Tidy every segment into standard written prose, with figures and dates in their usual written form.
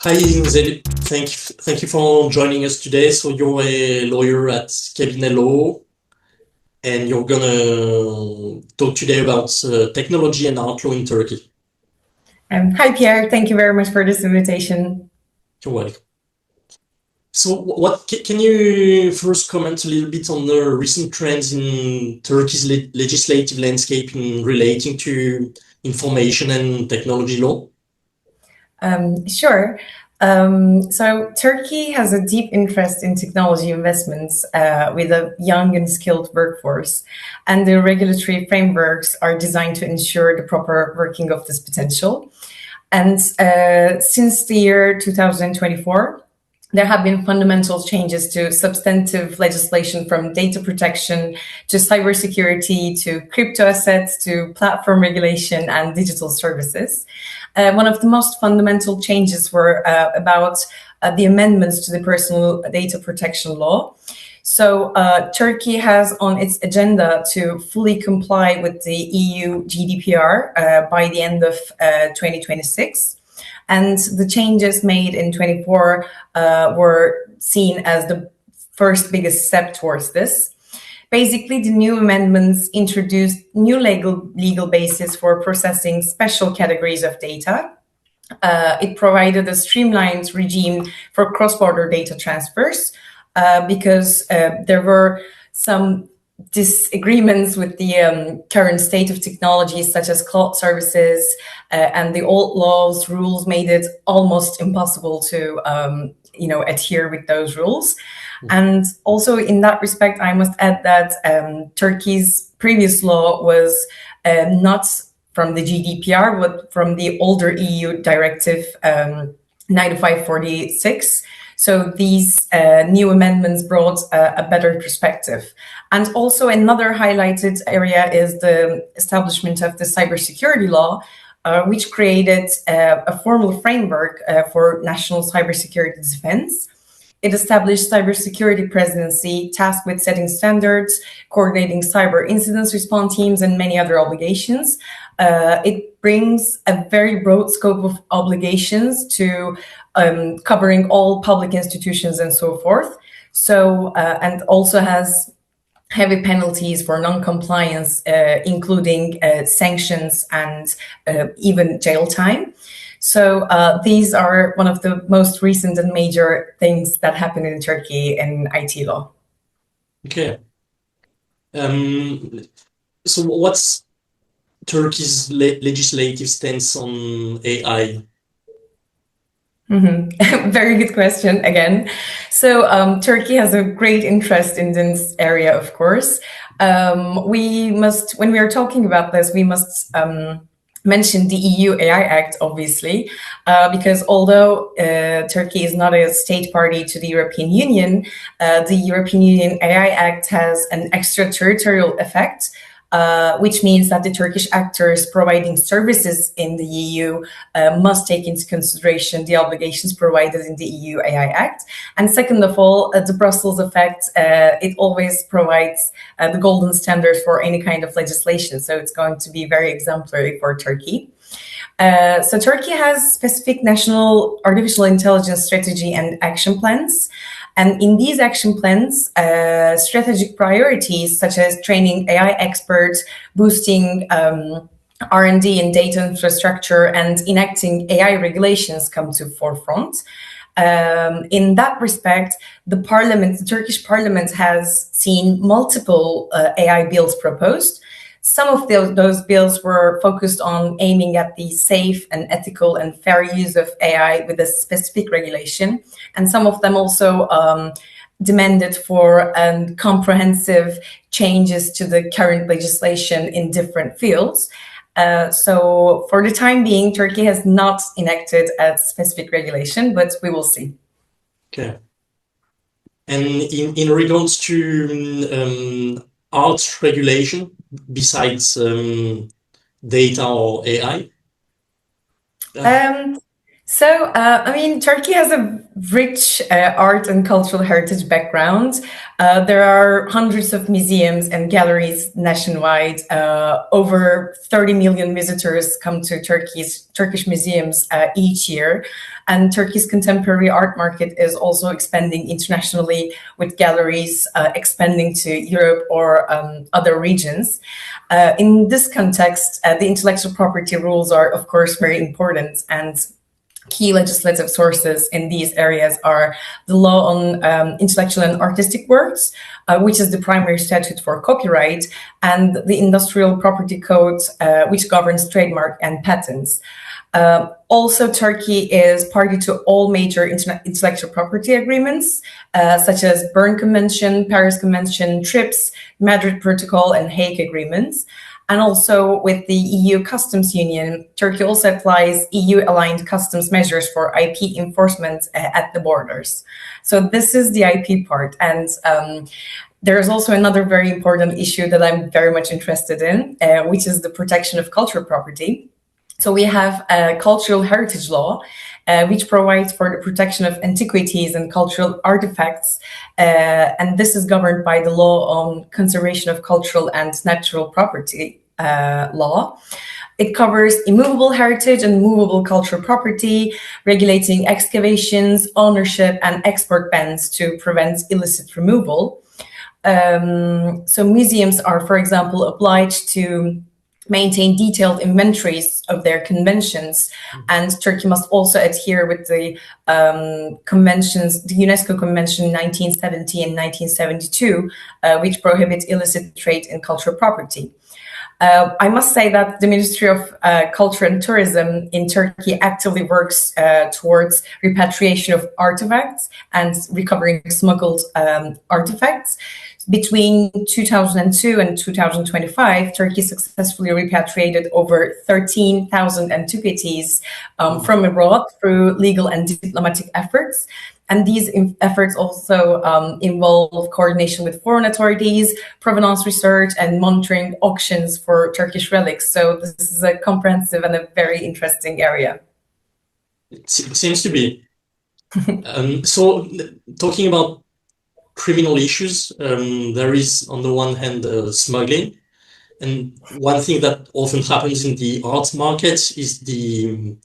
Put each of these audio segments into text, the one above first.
Hi, Zeynep. Thank you for joining us today. So you're a lawyer at Kabine Law, and you're gonna talk today about technology and art law in Turkey. Hi, Pierre. Thank you very much for this invitation. You're welcome. So, can you first comment a little bit on the recent trends in Turkey's legislative landscape in relating to information and technology law? Sure. So Turkey has a deep interest in technology investments with a young and skilled workforce, and the regulatory frameworks are designed to ensure the proper working of this potential. And since the year 2024, there have been fundamental changes to substantive legislation from data protection to cybersecurity to crypto assets to platform regulation and digital services. One of the most fundamental changes were about the amendments to the personal data protection law. So Turkey has on its agenda to fully comply with the EU GDPR by the end of 2026. And the changes made in 24 were seen as the first biggest step towards this. Basically, the new amendments introduced new legal basis for processing special categories of data. It provided a streamlined regime for cross-border data transfers because there were some disagreements with the current state of technologies such as cloud services and the old laws rules made it almost impossible to adhere with those rules. And also in that respect, I must add that Turkey's previous law was not from the GDPR, but from the older EU directive 9546. So these new amendments brought a better perspective. And also another highlighted area is the establishment of the cybersecurity law, which created a formal framework for national cybersecurity defense. It established cybersecurity presidency tasked with setting standards, coordinating cyber incidents response teams, and many other obligations. It brings a very broad scope of obligations to covering all public institutions and so forth. So, and also has heavy penalties for non-compliance, including sanctions and even jail time. So these are one of the most recent and major things that happened in Turkey in IT law. Okay. So what's Turkey's legislative stance on AI? Very good question again. So Turkey has a great interest in this area, of course. When we are talking about this, we must mention the EU AI Act, obviously, because although Turkey is not a state party to the European Union, the European Union AI Act has an extraterritorial effect, which means that the Turkish actors providing services in the EU must take into consideration the obligations provided in the EU AI Act. And second of all, the Brussels effect, it always provides the golden standard for any kind of legislation. So it's going to be very exemplary for Turkey. So Turkey has specific national artificial intelligence strategy and action plans. And in these action plans, strategic priorities such as training AI experts, boosting R&D in data infrastructure, and enacting AI regulations come to forefront. In that respect, the Turkish parliament has seen multiple AI bills proposed. Some of those bills were focused on aiming at the safe and ethical and fair use of AI with a specific regulation. And some of them also demanded for comprehensive changes to the current legislation in different fields. So for the time being, Turkey has not enacted a specific regulation, but we will see. Okay. And in regards to art regulation, besides data or AI? So, I mean, Turkey has a rich art and cultural heritage background. There are hundreds of museums and galleries nationwide. Over 30 million visitors come to Turkish museums each year. And Turkey's contemporary art market is also expanding internationally, with galleries expanding to Europe or other regions. In this context, the intellectual property rules are, of course, very important, and key legislative sources in these areas are the law on intellectual and artistic works, which is the primary statute for copyright, and the Industrial Property Code, which governs trademark and patents. Also, Turkey is party to all major intellectual property agreements, such as Berne Convention, Paris Convention, TRIPS, Madrid Protocol, and Hague Agreements. And also with the EU Customs Union, Turkey also applies EU-aligned customs measures for IP enforcement at the borders. So this is the IP part. And there is also another very important issue that I'm very much interested in, which is the protection of cultural property. So we have a cultural heritage law, which provides for the protection of antiquities and cultural artifacts. And this is governed by the law on conservation of cultural and natural property law. It covers immovable heritage and movable cultural property, regulating excavations, ownership, and export bans to prevent illicit removal. So museums are, for example, obliged to maintain detailed inventories of their conventions, and Turkey must also adhere with the conventions, the UNESCO Convention 1970 and 1972, which prohibit illicit trade in cultural property. I must say that the Ministry of Culture and Tourism in Turkey actively works towards repatriation of artifacts and recovering smuggled artifacts. Between 2002 and 2025, Turkey successfully repatriated over 13,000 antiquities from abroad through legal and diplomatic efforts. And these efforts also involve coordination with foreign authorities, provenance research, and monitoring auctions for Turkish relics. So this is a comprehensive and a very interesting area. It seems to be. So talking about criminal issues, there is on the one hand smuggling, and one thing that often happens in the art market is the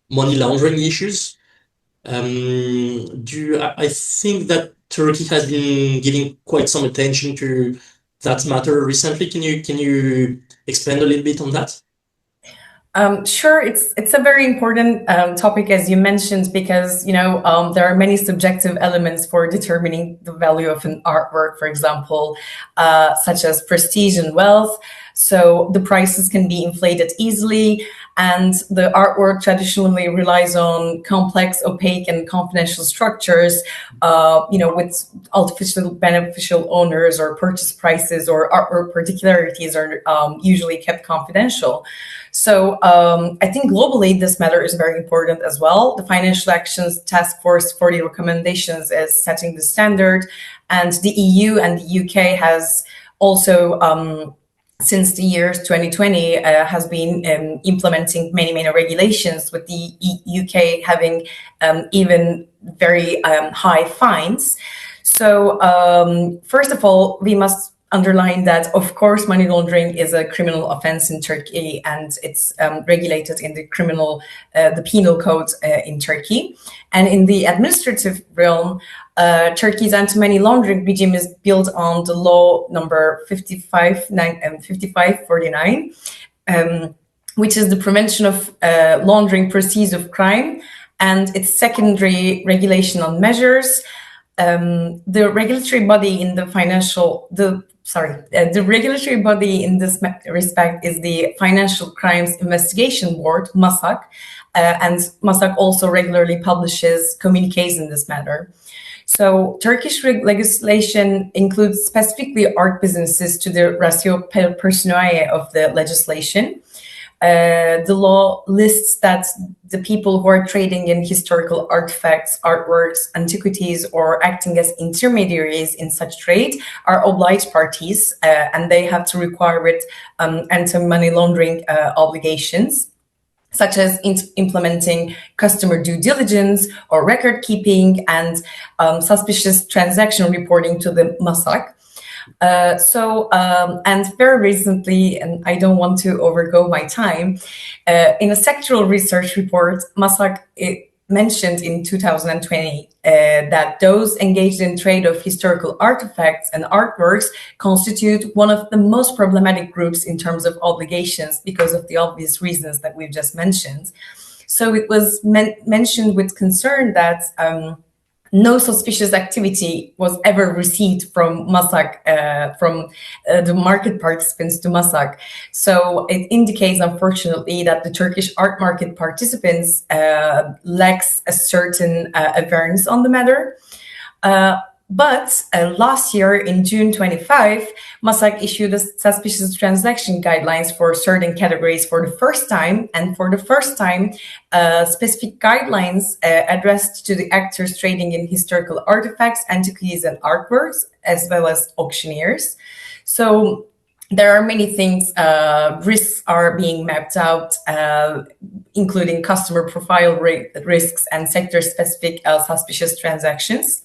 money laundering issues. I think that Turkey has been giving quite some attention to that matter recently. Can you expand a little bit on that? Sure, it's a very important topic, as you mentioned, because there are many subjective elements for determining the value of an artwork, for example, such as prestige and wealth. So the prices can be inflated easily, and the artwork traditionally relies on complex, opaque, and confidential structures, with artificial beneficial owners or purchase prices, or artwork particularities are usually kept confidential. So I think globally this matter is very important as well. The Financial Actions Task Force for the recommendations is setting the standard, and the EU and the UK has also since the year 2020 has been implementing many regulations, with the UK having even very high fines. So first of all, we must underline that, of course, money laundering is a criminal offense in Turkey, and it's regulated in the penal code in Turkey. And in the administrative realm, Turkey's anti-money laundering regime is built on the law number 5549, which is the prevention of laundering proceeds of crime, and its secondary regulation on measures. The regulatory body in the regulatory body in this respect is the Financial Crimes Investigation Board, MASAK, and MASAK also regularly publishes communiques in this matter. So Turkish legislation includes specifically art businesses to the ratio personae of the legislation. The law lists that the people who are trading in historical artifacts, artworks, antiquities, or acting as intermediaries in such trade are obliged parties, and they have to require with anti-money laundering obligations. such as implementing customer due diligence or record keeping and suspicious transaction reporting to the MASAC. And very recently, and I don't want to overgo my time, in a sectoral research report, MASAC mentioned in 2020 that those engaged in trade of historical artifacts and artworks constitute one of the most problematic groups in terms of obligations because of the obvious reasons that we've just mentioned. So it was mentioned with concern that no suspicious activity was ever received from MASAC, from the market participants to MASAC. So it indicates, unfortunately, that the Turkish art market participants lacks a certain awareness on the matter. But last year, in June 25, MASAC issued a suspicious transaction guidelines for certain categories for the first time. And for the first time, specific guidelines addressed to the actors trading in historical artifacts, antiquities, and artworks, as well as auctioneers. So there are many things, risks are being mapped out, including customer profile risks and sector-specific suspicious transactions.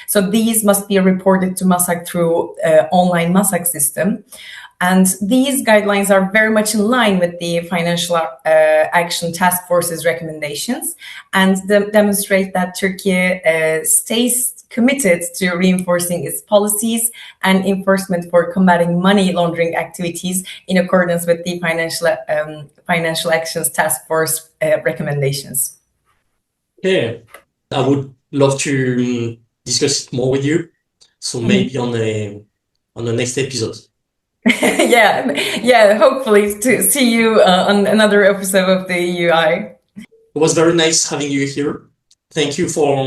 So these must be reported to MASAC through online MASAC system. And these guidelines are very much in line with the Financial Action Task Force's recommendations and demonstrate that Turkey stays committed to reinforcing its policies and enforcement for combating money laundering activities in accordance with the Financial Actions Task Force recommendations. Yeah, I would love to discuss it more with you. So maybe on the next episode. yeah, hopefully to see you on another episode of the UI. It was very nice having you here. Thank you for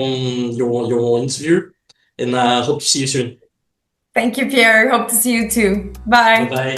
your interview, and I hope to see you soon. Thank you, Pierre. Hope to see you too. Bye. Bye-bye.